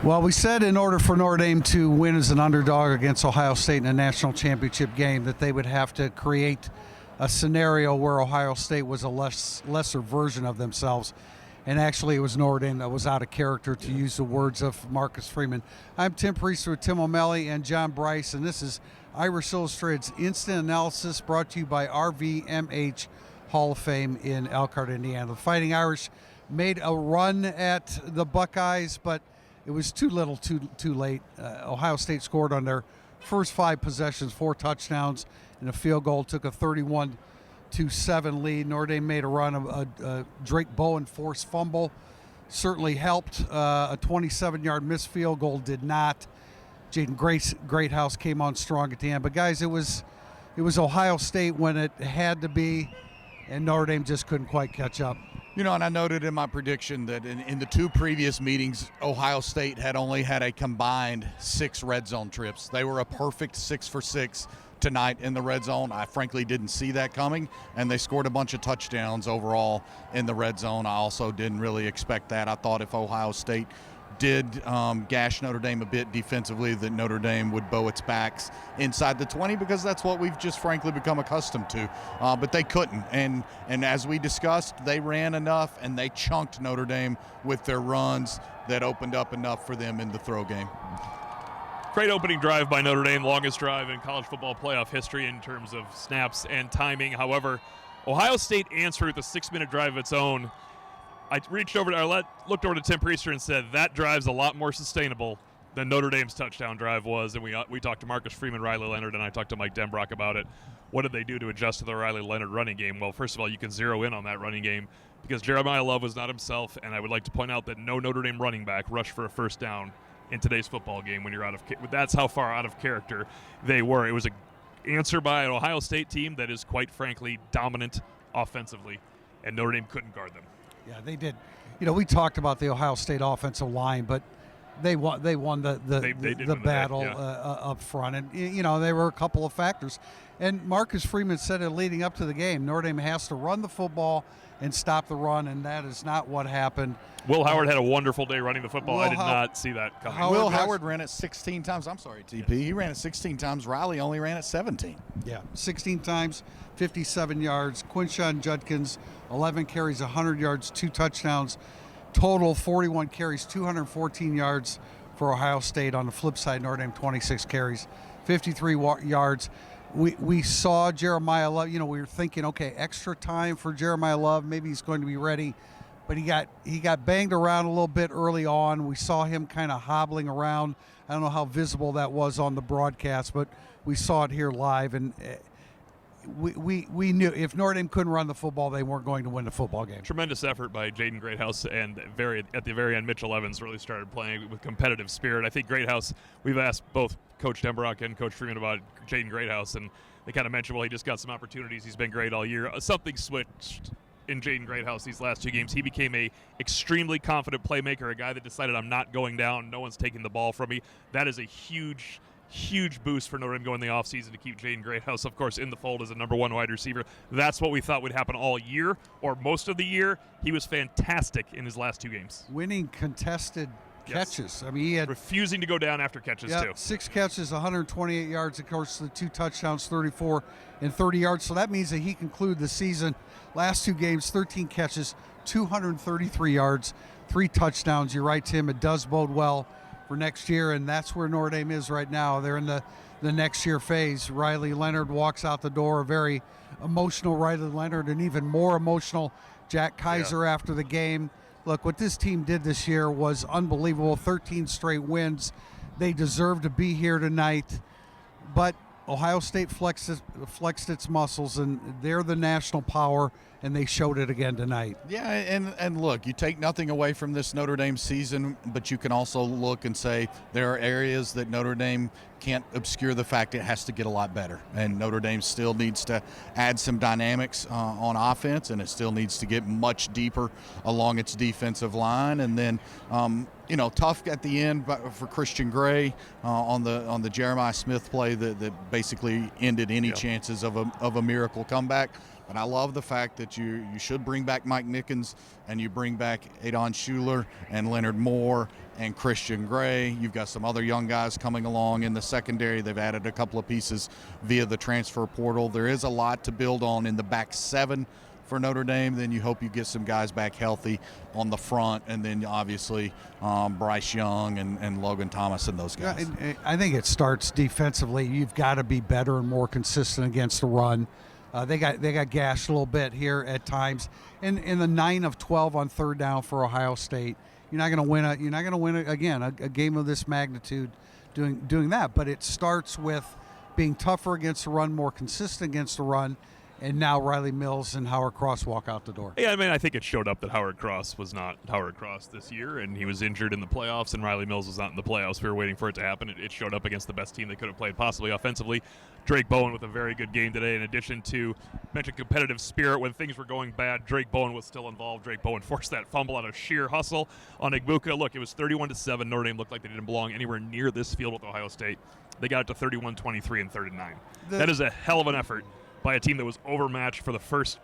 Well, we said in order for Notre Dame to win as an underdog against Ohio State in a national championship game that they would have to create a scenario where Ohio State was a lesser version of themselves. And actually, it was Notre Dame that was out of character, to use the words of Marcus Freeman. I'm Tim Prister with Tim O'Malley and John Brice, and this is Irish Illustrated's Instant Analysis, brought to you by RVMH Hall of Fame in Elkhart, Indiana. The Fighting Irish made a run at the Buckeyes, but it was too little, too late. Ohio State scored on their first 5 possessions, 4 touchdowns, and a field goal. Took a 31-7 lead. Notre Dame made a run. A Drake Bowen forced fumble certainly helped. A 27-yard missed field goal did not. Jaden Greathouse came on strong at the end. But guys, it was Ohio State when it had to be, and Notre Dame just couldn't quite catch up. You know, and I noted in my prediction that in the 2 previous meetings, Ohio State had only had a combined 6 red zone trips. They were a perfect 6 for 6 tonight in the red zone. I frankly didn't see that coming, and they scored a bunch of touchdowns overall in the red zone. I also didn't really expect that. I thought if Ohio State did gash Notre Dame a bit defensively, that Notre Dame would bow its backs inside the 20, because that's what we've just frankly become accustomed to. But they couldn't, and as we discussed, they ran enough and they chunked Notre Dame with their runs that opened up enough for them in the throw game. Great opening drive by Notre Dame, longest drive in college football playoff history in terms of snaps and timing. However, Ohio State answered with a 6-minute drive of its own. I looked over to Tim Priester and said that drive's a lot more sustainable than Notre Dame's touchdown drive was. And we talked to Marcus Freeman, Riley Leonard, and I talked to Mike Denbrock about it. What did they do to adjust to the Riley Leonard running game? Well, first of all, you can zero in on that running game because Jeremiah Love was not himself, and I would like to point out that no Notre Dame running back rushed for a first down in today's football game when you're out of – that's how far out of character they were. It was an answer by an Ohio State team that is, quite frankly, dominant offensively, and Notre Dame couldn't guard them. Yeah, they did. You know, we talked about the Ohio State offensive line, but they won the battle up front. And, you know, there were a couple of factors. And Marcus Freeman said it leading up to the game, Notre Dame has to run the football and stop the run, and that is not what happened. Will Howard had a wonderful day running the football. I did not see that coming. Will Howard ran it 16 times. I'm sorry, TP. He ran it 16 times. Riley only ran it 17. Yeah, 16 times, 57 yards. Quinshon Judkins, 11 carries, 100 yards, 2 touchdowns. Total 41 carries, 214 yards for Ohio State. On the flip side, Notre Dame 26 carries, 53 yards. We saw Jeremiah Love. You know, we were thinking, okay, extra time for Jeremiah Love. Maybe he's going to be ready. But he got banged around a little bit early on. We saw him kind of hobbling around. I don't know how visible that was on the broadcast, but we saw it here live. And we knew if Notre Dame couldn't run the football, they weren't going to win the football game. Tremendous effort by Jaden Greathouse, and at the very end, Mitchell Evans really started playing with competitive spirit. I think Greathouse, we've asked both Coach Denbrock and Coach Freeman about Jaden Greathouse, and they kind of mentioned, well, he just got some opportunities. He's been great all year. Something switched in Jaden Greathouse these last 2 games. He became a extremely confident playmaker, a guy that decided, I'm not going down, no one's taking the ball from me. That is a huge boost for Notre Dame going in the offseason to keep Jaden Greathouse, of course, in the fold as a number 1 wide receiver. That's what we thought would happen all year, or most of the year. He was fantastic in his last 2 games. Winning contested catches. Yes. I mean, he had refusing to go down after catches too. 6 catches, 128 yards. Of course, the 2 touchdowns, 34 and 30 yards. So that means that he concluded the season. Last 2 games, 13 catches, 233 yards, 3 touchdowns. You're right, Tim. It does bode well for next year, and that's where Notre Dame is right now. They're in the next year phase. Riley Leonard walks out the door, a very emotional Riley Leonard, and even more emotional Jack Kaiser after the game. Look, what this team did this year was unbelievable. 13 straight wins. They deserve to be here tonight. But Ohio State flexed its muscles, and they're the national power, and they showed it again tonight. Yeah, and look, you take nothing away from this Notre Dame season, but you can also look and say there are areas that Notre Dame can't obscure the fact it has to get a lot better. And Notre Dame still needs to add some dynamics on offense, and it still needs to get much deeper along its defensive line. And then, you know, tough at the end for Christian Gray on the Jeremiah Smith play that basically ended any chances of a miracle comeback. But I love the fact that you should bring back Mike Nickens, and you bring back Adon Schuler and Leonard Moore and Christian Gray. You've got some other young guys coming along in the secondary. They've added a couple of pieces via the transfer portal. There is a lot to build on in the back seven for Notre Dame. Then you hope you get some guys back healthy on the front, and then obviously Brice Young and Logan Thomas and those guys. I think it starts defensively. You've got to be better and more consistent against the run. They got gashed a little bit here at times. In the 9 of 12 on third down for Ohio State, you're not going to win a game of this magnitude doing that. But it starts with being tougher against the run, more consistent against the run. And now Riley Mills and Howard Cross walk out the door. Yeah, I mean, I think it showed up that Howard Cross was not Howard Cross this year, and he was injured in the playoffs, and Riley Mills was not in the playoffs. We were waiting for it to happen. It showed up against the best team they could have played possibly offensively. Drake Bowen with a very good game today. In addition to mentioned competitive spirit, when things were going bad, Drake Bowen was still involved. Drake Bowen forced that fumble out of sheer hustle on Igbuka. Look, it was 31-7. Notre Dame looked like they didn't belong anywhere near this field with Ohio State. They got it to 31-23 and 3rd and 9. That is a hell of an effort by a team that was overmatched for the first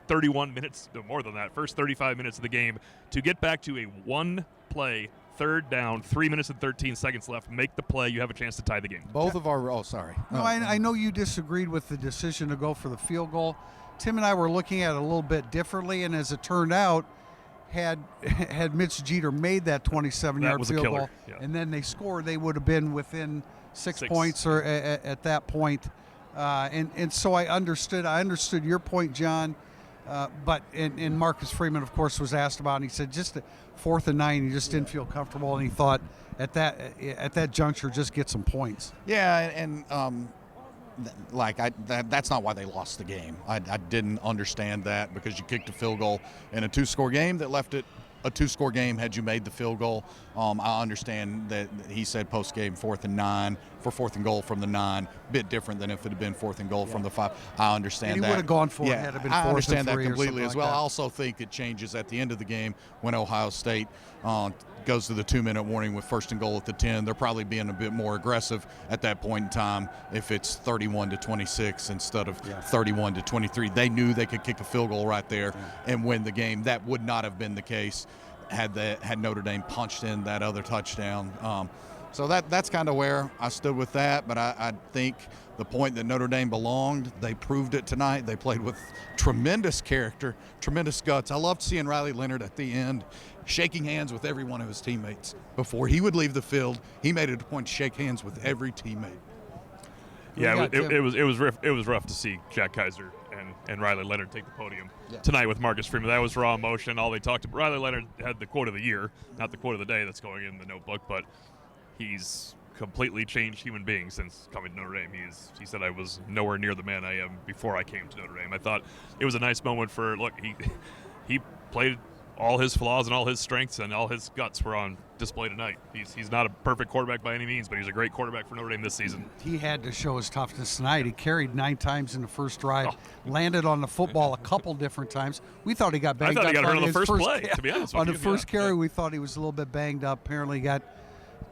31 minutes, no more than that, first 35 minutes of the game, to get back to a one-play, third down, 3 minutes and 13 seconds left, make the play, you have a chance to tie the game. I know you disagreed with the decision to go for the field goal. Tim and I were looking at it a little bit differently, and as it turned out, had Mitch Jeter made that 27-yard field goal, and then they scored, they would have been within six points or at that point. And so I understood your point, John, but Marcus Freeman, of course, was asked about, and he said just 4th and 9, he just didn't feel comfortable, and he thought at that juncture just get some points. Yeah, and that's not why they lost the game. I didn't understand that, because you kicked a field goal in a 2-score game that left it a 2-score game had you made the field goal. I understand that he said post-game 4th and 9 for 4th and goal from the 9, bit different than if it had been 4th and goal from the 5. I understand and that. He would have gone for it had it been 4th and 3 I understand that completely as well. Like I also think it changes at the end of the game when Ohio State goes to the 2-minute warning with 1st and goal at the 10. They're probably being a bit more aggressive at that point in time if it's 31-26 instead of 31-23. They knew they could kick a field goal right there and win the game. That would not have been the case had Notre Dame punched in that other touchdown. So that's kind of where I stood with that. But I think the point that Notre Dame belonged, they proved it tonight. They played with tremendous character, tremendous guts. I loved seeing Riley Leonard at the end shaking hands with every one of his teammates. Before he would leave the field, he made it a point to shake hands with every teammate. Yeah, it was rough to see Jack Kaiser and Riley Leonard take the podium tonight with Marcus Freeman. That was raw emotion. All they talked about. Riley Leonard had the quote of the year, not the quote of the day that's going in the notebook, but he's completely changed human being since coming to Notre Dame. He said, I was nowhere near the man I am before I came to Notre Dame. I thought it was a nice moment for, look, he played all his flaws and all his strengths and all his guts were on display tonight. He's not a perfect quarterback by any means, but he's a great quarterback for Notre Dame this season. He had to show his toughness tonight. He carried 9 times in the first drive, landed on the football a couple different times. We thought he got banged up. I thought he got hurt on the first play, to be honest with you. On the first carry, we thought he was a little bit banged up. Apparently he got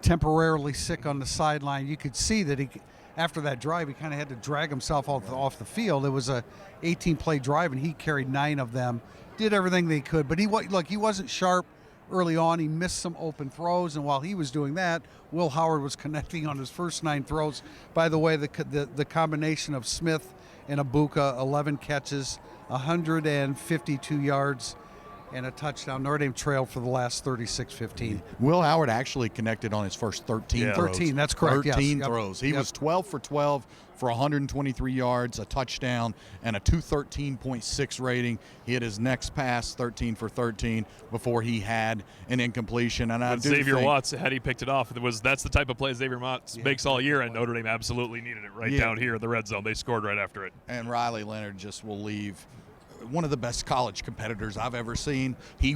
temporarily sick on the sideline. You could see that after that drive, he kind of had to drag himself off the field. It was a 18-play drive, and he carried 9 of them. Did everything they could, but he wasn't sharp early on. He missed some open throws, and while he was doing that, Will Howard was connecting on his first 9 throws. By the way, the combination of Smith and Igbuka, 11 catches, 152 yards, and a touchdown. Notre Dame trailed for the last 36-15. Will Howard actually connected on his first 13 throws. 13, that's correct. 13 throws. He was 12 for 12 for 123 yards, a touchdown, and a 213.6 rating. He had his next pass 13 for 13 before he had an incompletion. And Xavier Watts, had he picked it off, that's the type of play Xavier Watts makes all year, and Notre Dame absolutely needed it down here in the red zone. They scored right after it. And Riley Leonard just will leave one of the best college competitors I've ever seen. He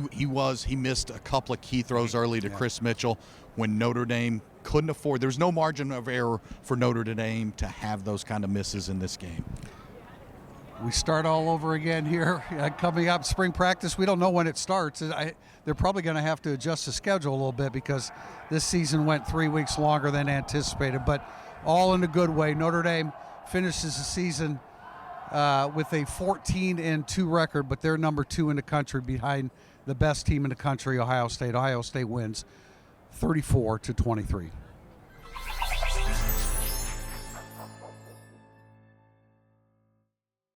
missed a couple of key throws early to Chris Mitchell when Notre Dame couldn't afford. There's no margin of error for Notre Dame to have those kind of misses in this game. We start all over again here. Coming up, spring practice, we don't know when it starts. They're probably going to have to adjust the schedule a little bit because this season went 3 weeks longer than anticipated, but all in a good way. Notre Dame finishes the season with a 14-2 record, but they're number 2 in the country behind the best team in the country, Ohio State. Ohio State wins 34-23.